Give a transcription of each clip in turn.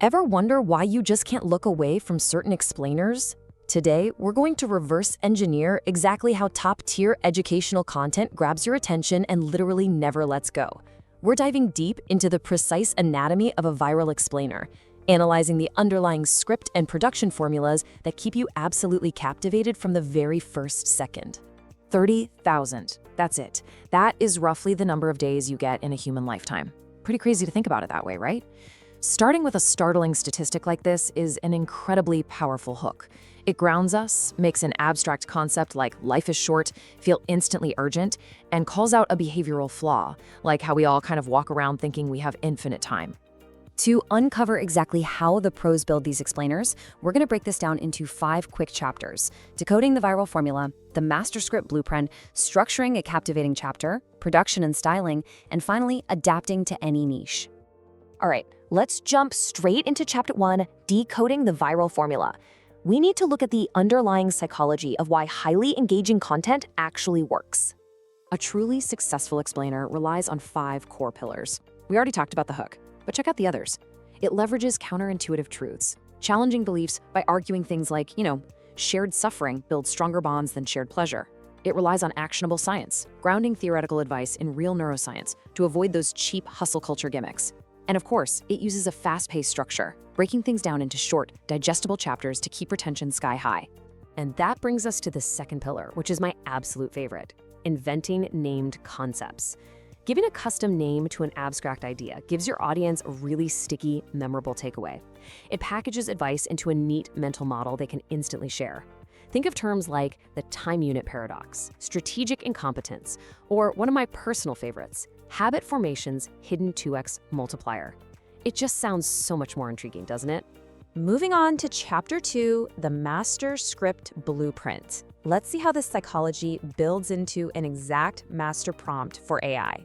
Ever wonder why you just can't look away from certain explainers? Today, we're going to reverse engineer exactly how top-tier educational content grabs your attention and literally never lets go. We're diving deep into the precise anatomy of a viral explainer, analyzing the underlying script and production formulas that keep you absolutely captivated from the very first second. 30,000. That's it. That is roughly the number of days you get in a human lifetime. Pretty crazy to think about it that way, right? Starting with a startling statistic like this is an incredibly powerful hook. It grounds us, makes an abstract concept like life is short feel instantly urgent, and calls out a behavioral flaw, like how we all kind of walk around thinking we have infinite time. To uncover exactly how the pros build these explainers, we're going to break this down into 5 quick chapters: decoding the viral formula, the master script blueprint, structuring a captivating chapter, production and styling, and finally, adapting to any niche. All right, let's jump straight into chapter 1, decoding the viral formula. We need to look at the underlying psychology of why highly engaging content actually works. A truly successful explainer relies on 5 core pillars. We already talked about the hook, but check out the others. It leverages counterintuitive truths, challenging beliefs by arguing things like, shared suffering builds stronger bonds than shared pleasure. It relies on actionable science, grounding theoretical advice in real neuroscience to avoid those cheap hustle culture gimmicks. And of course, it uses a fast-paced structure, breaking things down into short, digestible chapters to keep retention sky high. And that brings us to the second pillar, which is my absolute favorite: inventing named concepts. Giving a custom name to an abstract idea gives your audience a really sticky, memorable takeaway. It packages advice into a neat mental model they can instantly share. Think of terms like the time unit paradox, strategic incompetence, or one of my personal favorites, habit formation's hidden 2x multiplier. It just sounds so much more intriguing, doesn't it? Moving on to chapter 2, the master script blueprint. Let's see how this psychology builds into an exact master prompt for AI.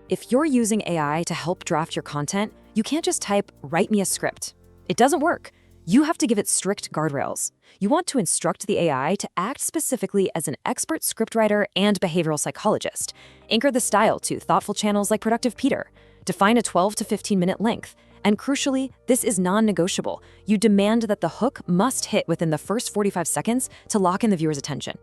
If you're using AI to help draft your content, you can't just type, "Write me a script." It doesn't work. You have to give it strict guardrails. You want to instruct the AI to act specifically as an expert scriptwriter and behavioral psychologist. Anchor the style to thoughtful channels like Productive Peter. Define a 12 to 15-minute length. And crucially, this is non-negotiable. You demand that the hook must hit within the first 45 seconds to lock in the viewer's attention.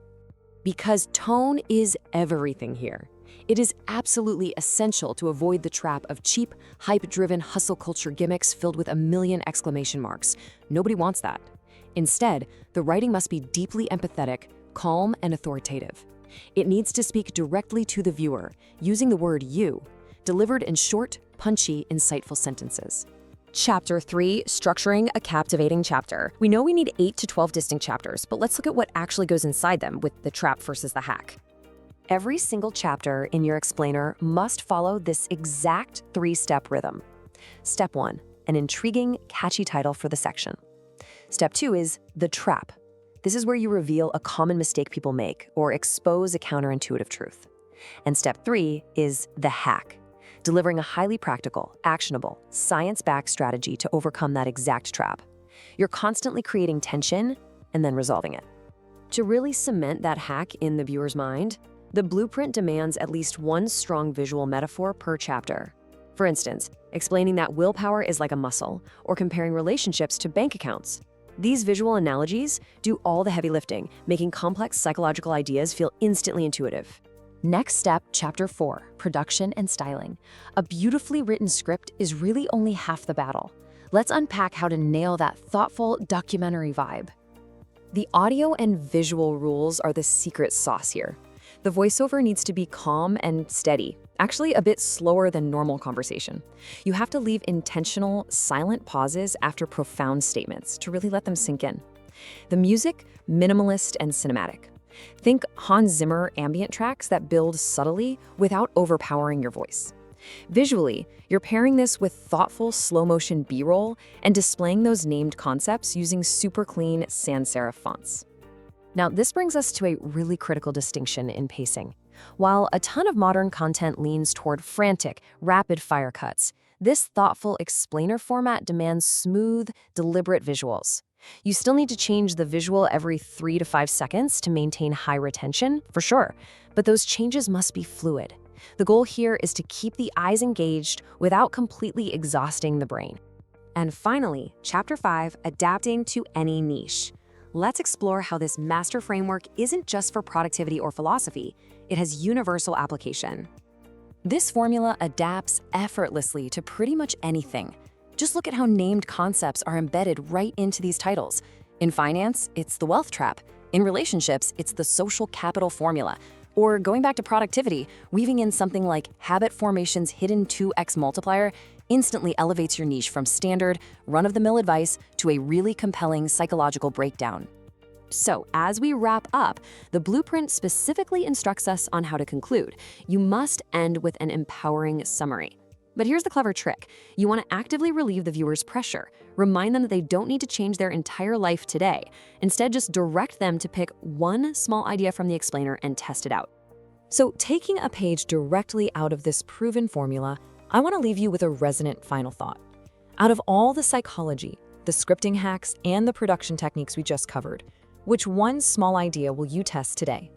Because tone is everything here. It is absolutely essential to avoid the trap of cheap, hype-driven hustle culture gimmicks filled with a million exclamation marks. Nobody wants that. Instead, the writing must be deeply empathetic, calm, and authoritative. It needs to speak directly to the viewer, using the word "you," delivered in short, punchy, insightful sentences. Chapter 3, structuring a captivating chapter. We know we need 8 to 12 distinct chapters, but let's look at what actually goes inside them with the trap versus the hack. Every single chapter in your explainer must follow this exact 3-step rhythm. Step 1, an intriguing, catchy title for the section. Step 2 is the trap. This is where you reveal a common mistake people make or expose a counterintuitive truth. And step 3 is the hack, delivering a highly practical, actionable, science-backed strategy to overcome that exact trap. You're constantly creating tension and then resolving it. To really cement that hack in the viewer's mind, the blueprint demands at least one strong visual metaphor per chapter. For instance, explaining that willpower is like a muscle, or comparing relationships to bank accounts. These visual analogies do all the heavy lifting, making complex psychological ideas feel instantly intuitive. Next step, chapter 4, production and styling. A beautifully written script is really only half the battle. Let's unpack how to nail that thoughtful documentary vibe. The audio and visual rules are the secret sauce here. The voiceover needs to be calm and steady, actually a bit slower than normal conversation. You have to leave intentional, silent pauses after profound statements to really let them sink in. The music, minimalist and cinematic. Think Hans Zimmer ambient tracks that build subtly without overpowering your voice. Visually, you're pairing this with thoughtful slow-motion B-roll and displaying those named concepts using super clean sans serif fonts. Now, this brings us to a really critical distinction in pacing. While a ton of modern content leans toward frantic, rapid-fire cuts, this thoughtful explainer format demands smooth, deliberate visuals. You still need to change the visual every 3 to 5 seconds to maintain high retention, for sure, but those changes must be fluid. The goal here is to keep the eyes engaged without completely exhausting the brain. And finally, Chapter 5, Adapting to Any Niche. Let's explore how this master framework isn't just for productivity or philosophy, it has universal application. This formula adapts effortlessly to pretty much anything. Just look at how named concepts are embedded right into these titles. In finance, it's the wealth trap. In relationships, it's the social capital formula. Or going back to productivity, weaving in something like habit formation's hidden 2x multiplier instantly elevates your niche from standard, run-of-the-mill advice to a really compelling psychological breakdown. So, as we wrap up, the blueprint specifically instructs us on how to conclude. You must end with an empowering summary. But here's the clever trick. You want to actively relieve the viewer's pressure. Remind them that they don't need to change their entire life today. Instead, just direct them to pick one small idea from the explainer and test it out. So, taking a page directly out of this proven formula, I want to leave you with a resonant final thought. Out of all the psychology, the scripting hacks, and the production techniques we just covered, which one small idea will you test today?